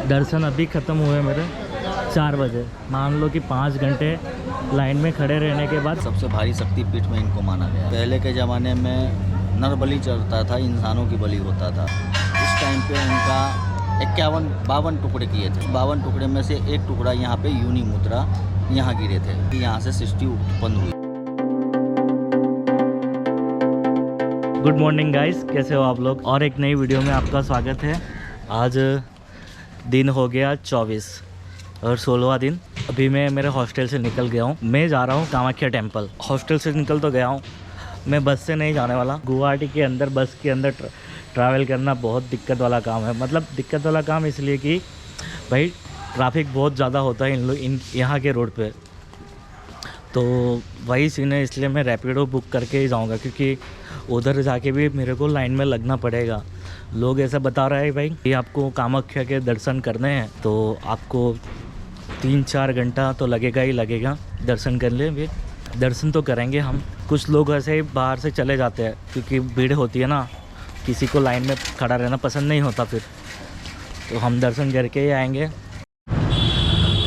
दर्शन अभी ख़त्म हुए मेरे 4 बजे। मान लो कि 5 घंटे लाइन में खड़े रहने के बाद सबसे भारी शक्तिपीठ में इनको माना गया। पहले के ज़माने में नर बलि चढ़ता था, इंसानों की बलि होता था। इस टाइम पे उनका 52 टुकड़े किए थे। 52 टुकड़े में से एक टुकड़ा यहाँ पे यूनि मुद्रा यहाँ गिरे थे। यहाँ से सृष्टि उत्पन्न हुई। गुड मॉर्निंग गाइस, कैसे हो आप लोग। और एक नई वीडियो में आपका स्वागत है। आज दिन हो गया 24 और 16वां दिन। अभी मैं मेरे हॉस्टल से निकल गया हूँ। मैं जा रहा हूँ कामाख्या टेम्पल। हॉस्टल से निकल तो गया हूँ, मैं बस से नहीं जाने वाला। गुवाहाटी के अंदर बस के अंदर ट्रैवल करना बहुत दिक्कत वाला काम है। मतलब दिक्कत वाला काम इसलिए कि भाई ट्रैफिक बहुत ज़्यादा होता है इन यहाँ के रोड पे। तो वही सीन है, इसलिए मैं रैपिडो बुक करके ही जाऊँगा, क्योंकि उधर जाके भी मेरे को लाइन में लगना पड़ेगा। लोग ऐसा बता रहे हैं भाई कि आपको कामाख्या के दर्शन करने हैं तो आपको 3-4 घंटा तो लगेगा ही लगेगा दर्शन करने में। दर्शन तो करेंगे हम। कुछ लोग ऐसे ही बाहर से चले जाते हैं क्योंकि भीड़ होती है ना, किसी को लाइन में खड़ा रहना पसंद नहीं होता। फिर तो हम दर्शन करके ही आएंगे।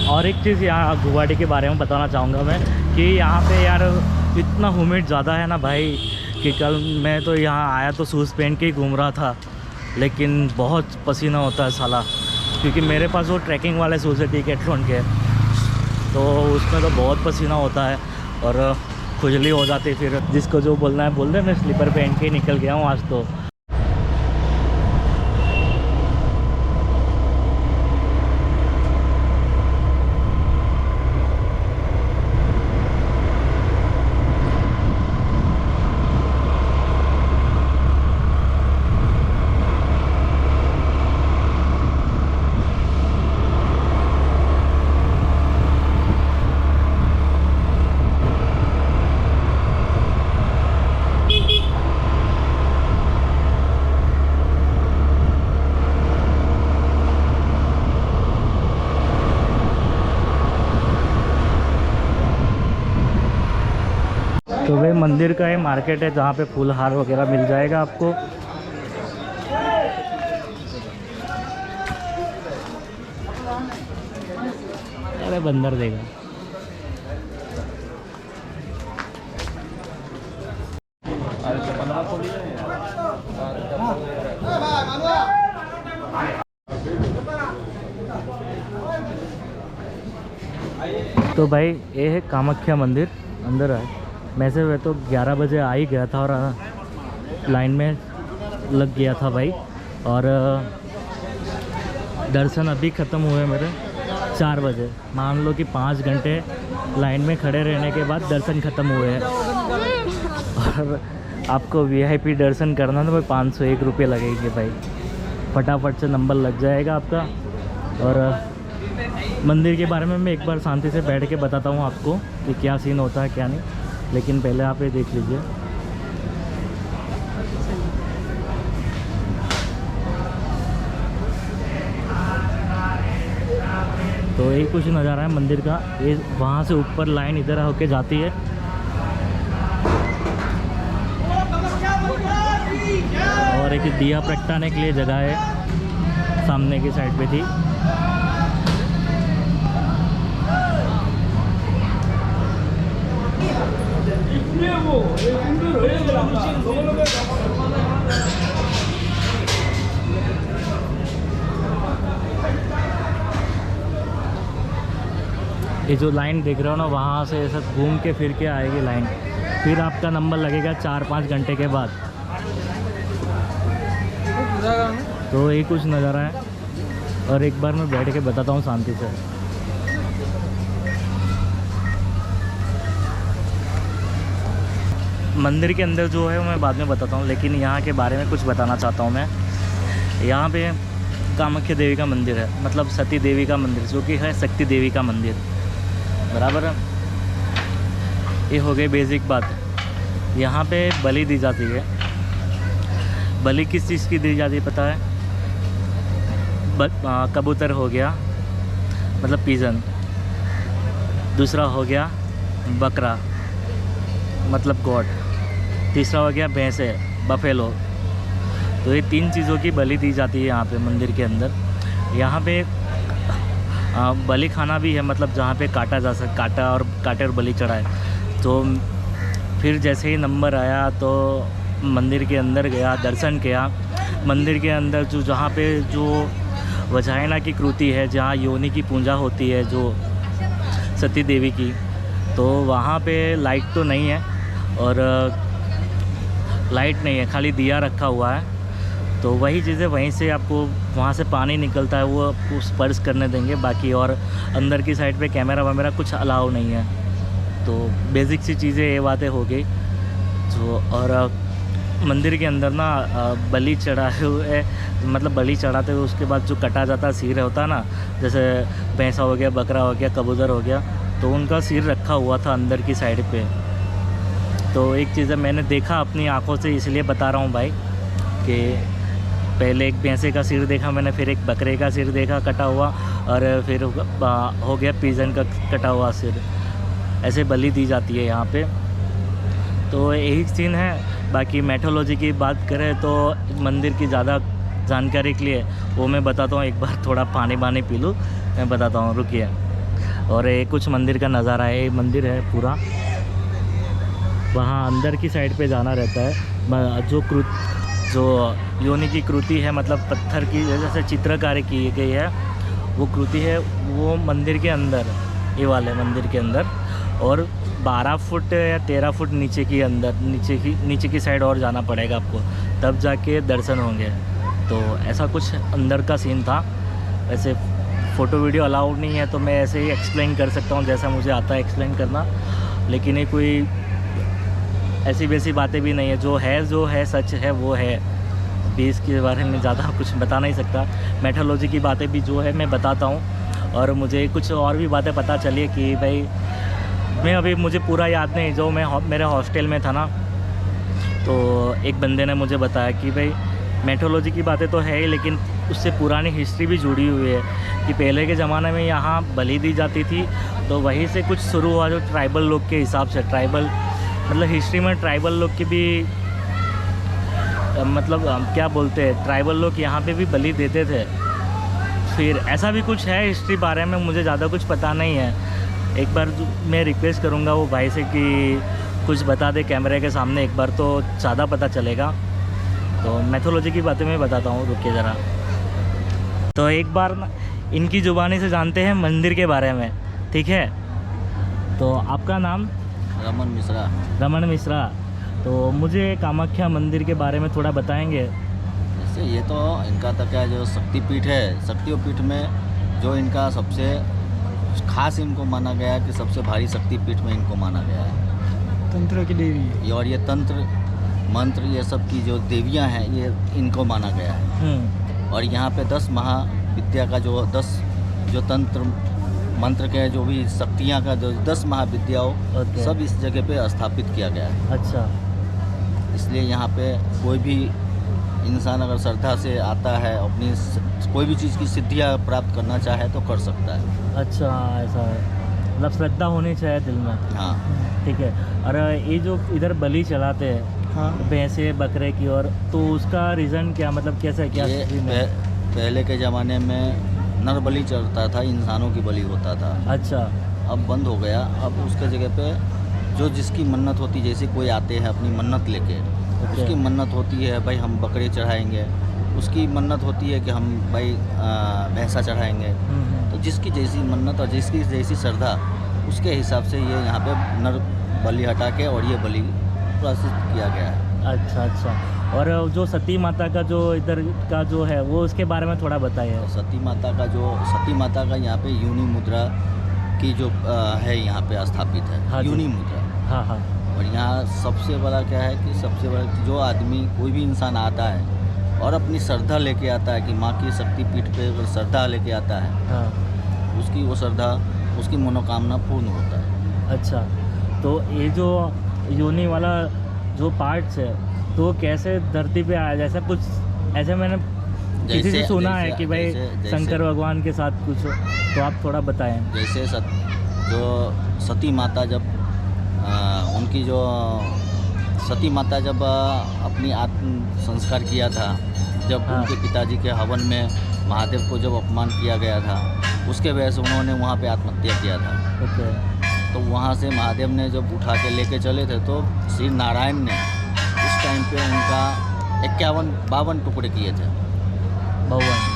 और एक चीज़ यहाँ गुवाहाटी के बारे में बताना चाहूँगा मैं कि यहाँ पे यार इतना ह्यूमिड ज़्यादा है ना भाई, कि कल मैं तो यहाँ आया तो शूज़ पहन के ही घूम रहा था, लेकिन बहुत पसीना होता है साला। क्योंकि मेरे पास वो ट्रैकिंग वाले शूज़ है डिकैथलॉन के, तो उसमें तो बहुत पसीना होता है और खुजली हो जाती है। फिर जिसको जो बोलना है बोल दे। मैं स्लीपर पहन के निकल गया हूँ आज तो। तो वे मंदिर का ये मार्केट है जहाँ पे फूल हार वगैरह मिल जाएगा आपको। अरे बंदर देगा। तो भाई ये है कामाख्या मंदिर, अंदर है। मैं से वे तो 11 बजे आ ही गया था और लाइन में लग गया था भाई। और दर्शन अभी ख़त्म हुए मेरे 4 बजे। मान लो कि 5 घंटे लाइन में खड़े रहने के बाद दर्शन ख़त्म हुए हैं। और आपको वीआईपी दर्शन करना तो भाई 501 रुपये लगेंगे भाई। फटाफट से नंबर लग जाएगा आपका। और मंदिर के बारे में मैं एक बार शांति से बैठ के बताता हूँ आपको कि क्या सीन होता है क्या नहीं, लेकिन पहले आप ये देख लीजिए। तो यही कुछ नज़ारा है मंदिर का। ये वहाँ से ऊपर लाइन इधर होके जाती है और एक दिया प्रगटाने के लिए जगह है सामने की साइड पे थी। ये जो लाइन देख रहे हो ना, वहाँ से ऐसा घूम के फिर के आएगी लाइन। फिर आपका नंबर लगेगा 4-5 घंटे के बाद। तो यही कुछ नज़ारा है और एक बार मैं बैठ के बताता हूँ शांति से। मंदिर के अंदर जो है वो मैं बाद में बताता हूँ, लेकिन यहाँ के बारे में कुछ बताना चाहता हूँ मैं। यहाँ पे कामाख्या देवी का मंदिर है, मतलब सती देवी का मंदिर, जो कि है शक्ति देवी का मंदिर, बराबर है। ये हो गई बेसिक बात। यहाँ पे बलि दी जाती है। बलि किस चीज़ की दी जाती है पता है? कबूतर हो गया, मतलब पिजन। दूसरा हो गया बकरा, मतलब गॉड। तीसरा हो गया भैंस है, बफेलो। तो ये 3 चीज़ों की बलि दी जाती है यहाँ पे मंदिर के अंदर। यहाँ पे बलि खाना भी है, मतलब जहाँ पे काटा काटे और बलि चढ़ाए। तो फिर जैसे ही नंबर आया तो मंदिर के अंदर गया, दर्शन किया। मंदिर के अंदर जहाँ पे जो वजाइना की कृति है, जहाँ योनि की पूजा होती है, जो सती देवी की, तो वहाँ पे लाइट तो नहीं है, और लाइट नहीं है, खाली दिया रखा हुआ है। तो वही चीज़ें वहीं से आपको वहाँ से पानी निकलता है, वो आपको स्पर्श करने देंगे। बाकी और अंदर की साइड पे कैमरा वैमरा कुछ अलाउ नहीं है। तो बेसिक सी चीज़ें ये बातें हो गई। तो और मंदिर के अंदर ना बलि चढ़ाए हुए, मतलब बलि चढ़ाते हुए उसके बाद जो कटा जाता सिर होता है ना, जैसे भैंसा हो गया, बकरा हो गया, कबूतर हो गया, तो उनका सिर रखा हुआ था अंदर की साइड पे। तो एक चीज़ मैंने देखा अपनी आंखों से, इसलिए बता रहा हूँ भाई, कि पहले एक भैंसे का सिर देखा मैंने, फिर एक बकरे का सिर देखा कटा हुआ, और फिर हो गया पिजन का कटा हुआ सिर। ऐसे बलि दी जाती है यहाँ पे। तो यही सीन है। बाकी मेथोलॉजी की बात करें तो मंदिर की ज़्यादा जानकारी के लिए वो मैं बताता हूँ। एक बार थोड़ा पानी पी लूँ, मैं बताता हूँ, रुकिए। और ये कुछ मंदिर का नज़ारा है। ये मंदिर है पूरा, वहाँ अंदर की साइड पे जाना रहता है। जो योनि की कृति है, मतलब पत्थर की जैसे चित्रकारी की गई है, वो कृति है वो मंदिर के अंदर, ये वाले मंदिर के अंदर, और 12 फुट या 13 फुट नीचे की साइड और जाना पड़ेगा आपको, तब जाके दर्शन होंगे। तो ऐसा कुछ अंदर का सीन था। वैसे फ़ोटो वीडियो अलाउड नहीं है, तो मैं ऐसे ही एक्सप्लेन कर सकता हूँ जैसा मुझे आता है एक्सप्लेन करना, लेकिन ये कोई ऐसी वैसी बातें भी नहीं है। जो है सच है वो है। अभी इसके बारे में ज़्यादा कुछ बता नहीं सकता। मेथोलॉजी की बातें भी जो है मैं बताता हूँ। और मुझे कुछ और भी बातें पता चली कि भाई मुझे पूरा याद नहीं, जो मैं मेरे हॉस्टल में था ना, तो एक बंदे ने मुझे बताया कि भाई मेथोलॉजी की बातें तो है ही, लेकिन उससे पुरानी हिस्ट्री भी जुड़ी हुई है कि पहले के ज़माने में यहाँ बलि दी जाती थी। तो वहीं से कुछ शुरू हुआ, जो ट्राइबल लोग के हिसाब से, ट्राइबल मतलब हिस्ट्री में ट्राइबल लोग की भी मतलब क्या बोलते हैं, ट्राइबल लोग यहाँ पे भी बलि देते थे। फिर ऐसा भी कुछ है हिस्ट्री बारे में, मुझे ज़्यादा कुछ पता नहीं है। एक बार मैं रिक्वेस्ट करूँगा वो भाई से कि कुछ बता दे कैमरे के सामने, एक बार तो ज़्यादा पता चलेगा। तो मैथोलॉजी की बातें मैं बताता हूँ, रुकिए ज़रा। तो एक बार ना इनकी ज़ुबानी से जानते हैं मंदिर के बारे में, ठीक है? तो आपका नाम? रमन मिश्रा। तो मुझे कामाख्या मंदिर के बारे में थोड़ा बताएंगे? जैसे ये तो इनका तो क्या, जो शक्तिपीठ है, शक्तिपीठ में जो इनका सबसे खास इनको माना गया है कि सबसे भारी शक्तिपीठ में इनको माना गया है। तंत्र की देवी, और ये तंत्र मंत्र ये सब की जो देवियां हैं, ये इनको माना गया है। और यहाँ पे 10 महाविद्या का जो 10 जो तंत्र मंत्र के जो भी शक्तियाँ का जो 10 महाविद्याओं सब इस जगह पे स्थापित किया गया है। अच्छा। इसलिए यहाँ पे कोई भी इंसान अगर श्रद्धा से आता है, अपनी कोई भी चीज़ की सिद्धियाँ प्राप्त करना चाहे तो कर सकता है। अच्छा, ऐसा है, मतलब श्रद्धा होनी चाहिए दिल में। हाँ, ठीक है। और ये जो इधर बलि चलाते हैं, हाँ, भैंसे बकरे की, और तो उसका रीज़न क्या, मतलब कैसे क्या? पहले के ज़माने में नर बलि चढ़ता था, इंसानों की बलि होता था। अच्छा। अब बंद हो गया। अब उसके जगह पे जो जिसकी मन्नत होती, जैसे कोई आते हैं अपनी मन्नत लेके, उसकी मन्नत होती है भाई हम बकरे चढ़ाएंगे, उसकी मन्नत होती है कि हम भाई भैंसा चढ़ाएंगे। तो जिसकी जैसी मन्नत और जिसकी जैसी श्रद्धा, उसके हिसाब से ये यहाँ पे नर बलि हटा के और ये बलि प्रसिद्ध किया गया है। अच्छा अच्छा। और जो सती माता का जो इधर का जो है, वो उसके बारे में थोड़ा बताइए। सती माता का यहाँ पे योनि मुद्रा की जो है यहाँ पे स्थापित है। हाँ, योनि मुद्रा। हाँ हाँ। और यहाँ सबसे बड़ा क्या है कि सबसे बड़ा जो आदमी, कोई भी इंसान आता है और अपनी श्रद्धा लेके आता है कि माँ की शक्तिपीठ पे अगर श्रद्धा लेके आता है, हाँ, उसकी वो श्रद्धा, उसकी मनोकामना पूर्ण होता है। अच्छा। तो ये जो योनि वाला जो पार्ट्स है, तो कैसे धरती पे आया? जैसा कुछ ऐसे मैंने किसी से सुना है कि भाई शंकर भगवान के साथ कुछ, तो आप थोड़ा बताएं। जैसे जो सती माता जब उनकी जो सती माता जब अपनी आत्म संस्कार किया था, जब हाँ, उनके पिताजी के हवन में महादेव को जब अपमान किया गया था, उसके वजह से उन्होंने वहाँ पे आत्महत्या किया था। ओके। तो वहाँ से महादेव ने जब उठा के लेके चले थे तो श्री नारायण ने उस टाइम पे उनका 52 टुकड़े किए थे। भगवान।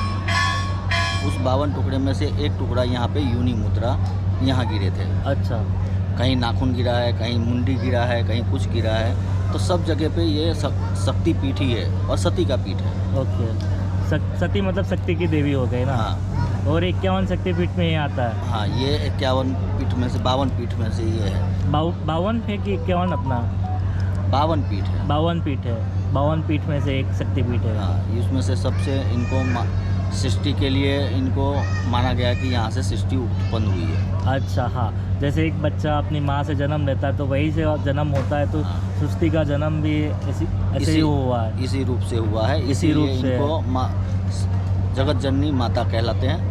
उस 52 टुकड़े में से एक टुकड़ा यहाँ पे यूनि मुद्रा यहाँ गिरे थे। अच्छा। कहीं नाखून गिरा है, कहीं मुंडी गिरा है, कहीं कुछ गिरा है। तो सब जगह पे ये शक्ति पीठ ही है और सती का पीठ है। ओके। सती मतलब शक्ति की देवी हो गई ना। हाँ। और 51 शक्तिपीठ में ये आता है। हाँ, ये 51 पीठ में से 52 पीठ में से ये है। 52 है कि 51 अपना? 52 पीठ है। 52 पीठ है। 52 पीठ में से एक शक्तिपीठ है। हाँ, इसमें से सबसे इनको सृष्टि के लिए इनको माना गया कि यहाँ से सृष्टि उत्पन्न हुई है। अच्छा। हाँ, जैसे एक बच्चा अपनी माँ से जन्म लेता है तो वही से जन्म होता है, तो सृष्टि का जन्म भी ऐसे ही हुआ है। इसी रूप से हुआ है। इसी रूप से इनको जगत जननी माता कहलाते हैं।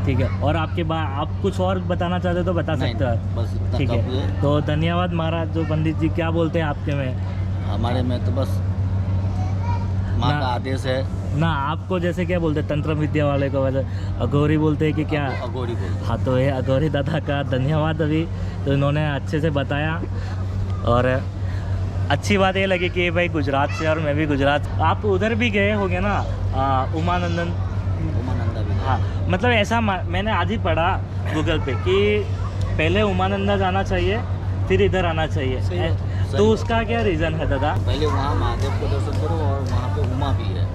ठीक है। और आपके बाद आप कुछ और बताना चाहते तो बता सकते हैं। बस इतना ठीक काफी है। तो धन्यवाद महाराज। जो पंडित जी क्या बोलते हैं आपके में? हमारे में तो बस माँ का आदेश है ना। आपको जैसे क्या बोलते हैं तंत्र विद्या वाले को? वजह अघोरी बोलते हैं कि क्या? अघोरी बोलते। हाँ, तो ये अघोरी दादा का धन्यवाद। अभी तो इन्होंने अच्छे से बताया। और अच्छी बात ये लगी कि भाई गुजरात से, और मैं भी गुजरात। आप उधर भी गए होंगे ना, उमानंदन? उमानंदा भी। हाँ, मतलब ऐसा मैंने आज ही पढ़ा गूगल पे कि पहले उमानंदा जाना चाहिए फिर इधर आना चाहिए। तो उसका क्या रीज़न है दादा? पहले वहाँ महादेव को दर्शन करो और वहाँ पे उमा भी है,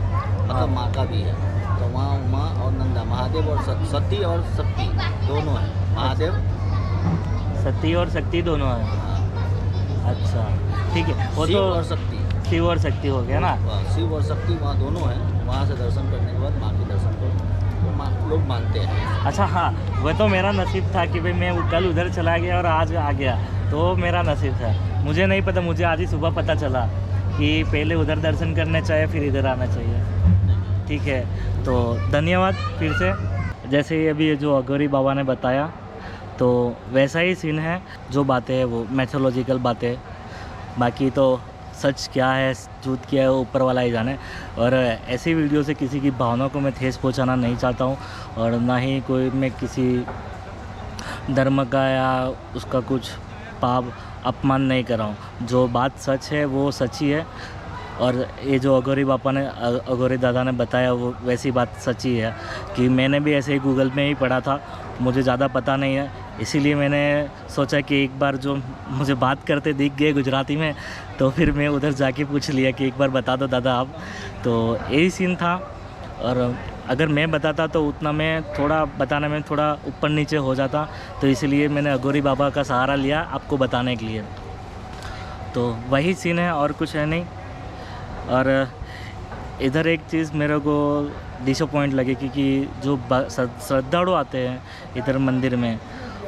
मतलब माँ का भी है। तो वहाँ उमा और नंदा, महादेव और सती और शक्ति दोनों है। महादेव, सती और शक्ति दोनों है। अच्छा, ठीक है। वो शिव तो और शक्ति, शिव और शक्ति हो गया ना। शिव और शक्ति वहाँ दोनों हैं। वहाँ से दर्शन करने के बाद माँ के दर्शन को लोग मानते हैं। अच्छा। हाँ, वह तो मेरा नसीब था कि भाई मैं कल उधर चला गया और आज आ गया, तो मेरा नसीब था। मुझे नहीं पता, मुझे आज ही सुबह पता चला कि पहले उधर दर्शन करने चाहिए फिर इधर आना चाहिए। ठीक है, तो धन्यवाद फिर से। जैसे ही अभी जो अघोरी बाबा ने बताया तो वैसा ही सीन है। जो बातें हैं वो मैथोलॉजिकल बातें, बाकी तो सच क्या है झूठ क्या है वो ऊपर वाला ही जाने। और ऐसी वीडियो से किसी की भावना को मैं ठेस पहुंचाना नहीं चाहता हूं, और ना ही कोई मैं किसी धर्म का या उसका कुछ पाप अपमान नहीं कर रहा हूँ। जो बात सच है वो सच ही है, और ये जो अघोरी बापा ने, अघोरी दादा ने बताया वो वैसी बात सच ही है। कि मैंने भी ऐसे ही गूगल में ही पढ़ा था, मुझे ज़्यादा पता नहीं है, इसीलिए मैंने सोचा कि एक बार जो मुझे बात करते दिख गए गुजराती में, तो फिर मैं उधर जाके पूछ लिया कि एक बार बता दो दादा आप। तो यही सीन था। और अगर मैं बताता तो उतना मैं थोड़ा बताने में थोड़ा ऊपर नीचे हो जाता, तो इसलिए मैंने अघोरी बाबा का सहारा लिया आपको बताने के लिए। तो वही सीन है और कुछ है नहीं। और इधर एक चीज़ मेरे को डिसअपॉइंट लगी कि जो श्रद्धालु आते हैं इधर मंदिर में,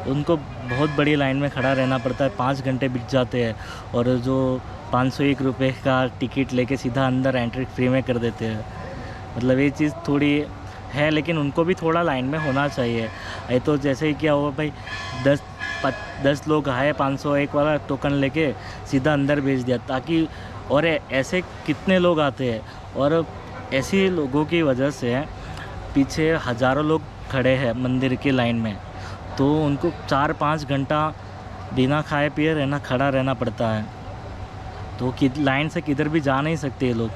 उनको बहुत बड़ी लाइन में खड़ा रहना पड़ता है। 5 घंटे बीत जाते हैं, और जो 501 रुपये का टिकट लेके सीधा अंदर एंट्री फ्री में कर देते हैं। मतलब ये चीज़ थोड़ी है, लेकिन उनको भी थोड़ा लाइन में होना चाहिए। ये तो जैसे ही क्या हुआ भाई, 10 लोग आए 501 वाला टोकन लेके सीधा अंदर भेज दिया, ताकि और ऐसे कितने लोग आते हैं, और ऐसे लोगों की वजह से पीछे हज़ारों लोग खड़े हैं मंदिर की लाइन में, तो उनको 4-5 घंटा बिना खाए पिए रहना, खड़ा रहना पड़ता है। तो लाइन से किधर भी जा नहीं सकते ये लोग।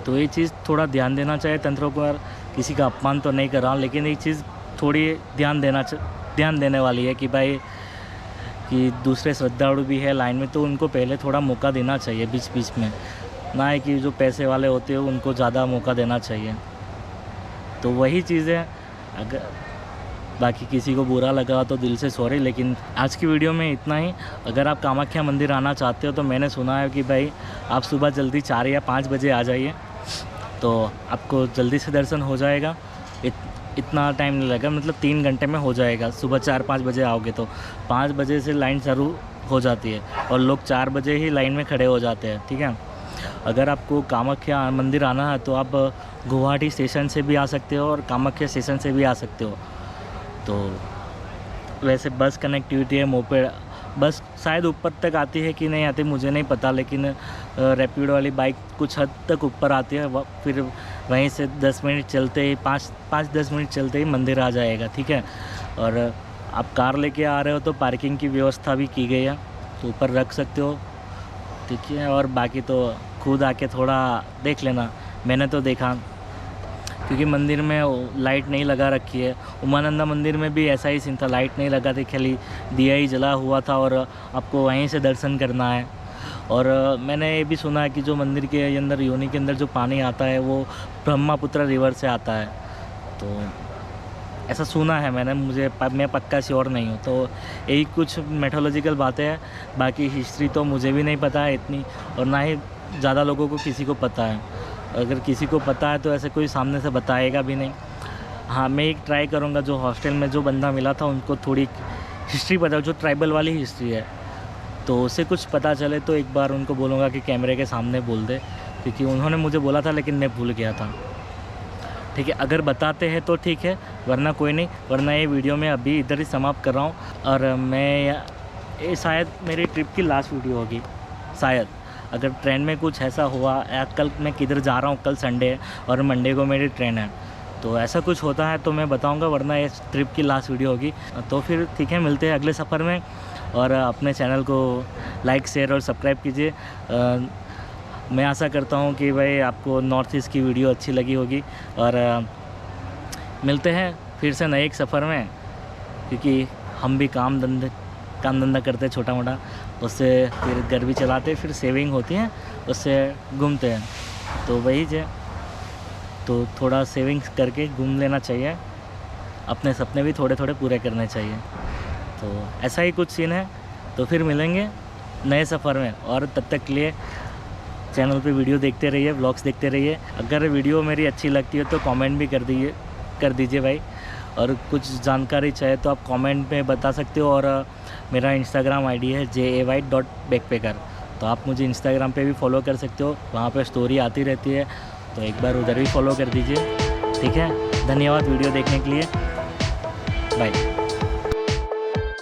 तो ये चीज़ थोड़ा ध्यान देना चाहिए तंत्रों पर। किसी का अपमान तो नहीं कर रहा हूँ, लेकिन एक चीज़ थोड़ी ध्यान देने वाली है कि भाई कि दूसरे श्रद्धालु भी है लाइन में, तो उनको पहले थोड़ा मौका देना चाहिए बीच बीच में, ना है कि जो पैसे वाले होते हैं उनको ज़्यादा मौका देना चाहिए। तो वही चीज़ है। अगर बाकी किसी को बुरा लगा तो दिल से सॉरी, लेकिन आज की वीडियो में इतना ही। अगर आप कामाख्या मंदिर आना चाहते हो तो मैंने सुना है कि भाई आप सुबह जल्दी 4 या 5 बजे आ जाइए, तो आपको जल्दी से दर्शन हो जाएगा। इतना टाइम नहीं लगेगा, मतलब 3 घंटे में हो जाएगा। सुबह 4-5 बजे आओगे तो 5 बजे से लाइन शुरू हो जाती है, और लोग 4 बजे ही लाइन में खड़े हो जाते हैं। ठीक है, अगर आपको कामाख्या मंदिर आना है तो आप गुवाहाटी स्टेशन से भी आ सकते हो और कामाख्या स्टेशन से भी आ सकते हो। तो वैसे बस कनेक्टिविटी है, मोपेड बस शायद ऊपर तक आती है कि नहीं आती मुझे नहीं पता, लेकिन रैपिडो वाली बाइक कुछ हद तक ऊपर आती है, फिर वहीं से 10 मिनट चलते ही 5-10 मिनट चलते ही मंदिर आ जाएगा, ठीक है। और आप कार लेके आ रहे हो तो पार्किंग की व्यवस्था भी की गई है, तो ऊपर रख सकते हो, ठीक है। और बाकी तो खुद आके थोड़ा देख लेना, मैंने तो देखा क्योंकि मंदिर में लाइट नहीं लगा रखी है। उमानंदा मंदिर में भी ऐसा ही सीन था, लाइट नहीं लगा थी, खाली दिया ही जला हुआ था और आपको वहीं से दर्शन करना है। और मैंने ये भी सुना है कि जो मंदिर के अंदर योनि के अंदर जो पानी आता है वो ब्रह्मपुत्र रिवर से आता है, तो ऐसा सुना है मैंने, मैं पक्का श्योर नहीं हूँ। तो यही कुछ मेथोलॉजिकल बातें हैं, बाकी हिस्ट्री तो मुझे भी नहीं पता है इतनी, और ना ही ज़्यादा लोगों को किसी को पता है। अगर किसी को पता है तो ऐसे कोई सामने से बताएगा भी नहीं। हाँ, मैं एक ट्राई करूँगा, जो हॉस्टल में जो बंदा मिला था उनको थोड़ी हिस्ट्री पता, जो ट्राइबल वाली हिस्ट्री है, तो उससे कुछ पता चले तो एक बार उनको बोलूँगा कि कैमरे के सामने बोल दे, क्योंकि उन्होंने मुझे बोला था लेकिन मैं भूल गया था, ठीक है। अगर बताते हैं तो ठीक है, वरना कोई नहीं, वरना ये वीडियो मैं अभी इधर ही समाप्त कर रहा हूँ। और ये शायद मेरी ट्रिप की लास्ट वीडियो होगी, शायद। अगर ट्रेन में कुछ ऐसा हुआ, कल मैं किधर जा रहा हूँ, कल संडे है और मंडे को मेरी ट्रेन है, तो ऐसा कुछ होता है तो मैं बताऊँगा, वरना ये ट्रिप की लास्ट वीडियो होगी। तो फिर ठीक है, मिलते हैं अगले सफ़र में, और अपने चैनल को लाइक, शेयर और सब्सक्राइब कीजिए। मैं आशा करता हूँ कि भाई आपको नॉर्थ ईस्ट की वीडियो अच्छी लगी होगी, और मिलते हैं फिर से नए एक सफ़र में, क्योंकि हम भी काम धंधा करते हैं छोटा मोटा, उससे फिर घर भी चलाते, फिर सेविंग होती है, उससे घूमते हैं, तो वही है। तो थोड़ा सेविंग्स करके घूम लेना चाहिए, अपने सपने भी थोड़े थोड़े पूरे करने चाहिए। तो ऐसा ही कुछ सीन है। तो फिर मिलेंगे नए सफ़र में, और तब तक के लिए चैनल पे वीडियो देखते रहिए, व्लॉग्स देखते रहिए। अगर वीडियो मेरी अच्छी लगती है तो कमेंट भी कर दीजिए भाई, और कुछ जानकारी चाहे तो आप कमेंट में बता सकते हो। और मेरा इंस्टाग्राम आईडी है jay.backpacker, तो आप मुझे इंस्टाग्राम पे भी फॉलो कर सकते हो, वहाँ पे स्टोरी आती रहती है, तो एक बार उधर भी फॉलो कर दीजिए, ठीक है। धन्यवाद वीडियो देखने के लिए, बाय।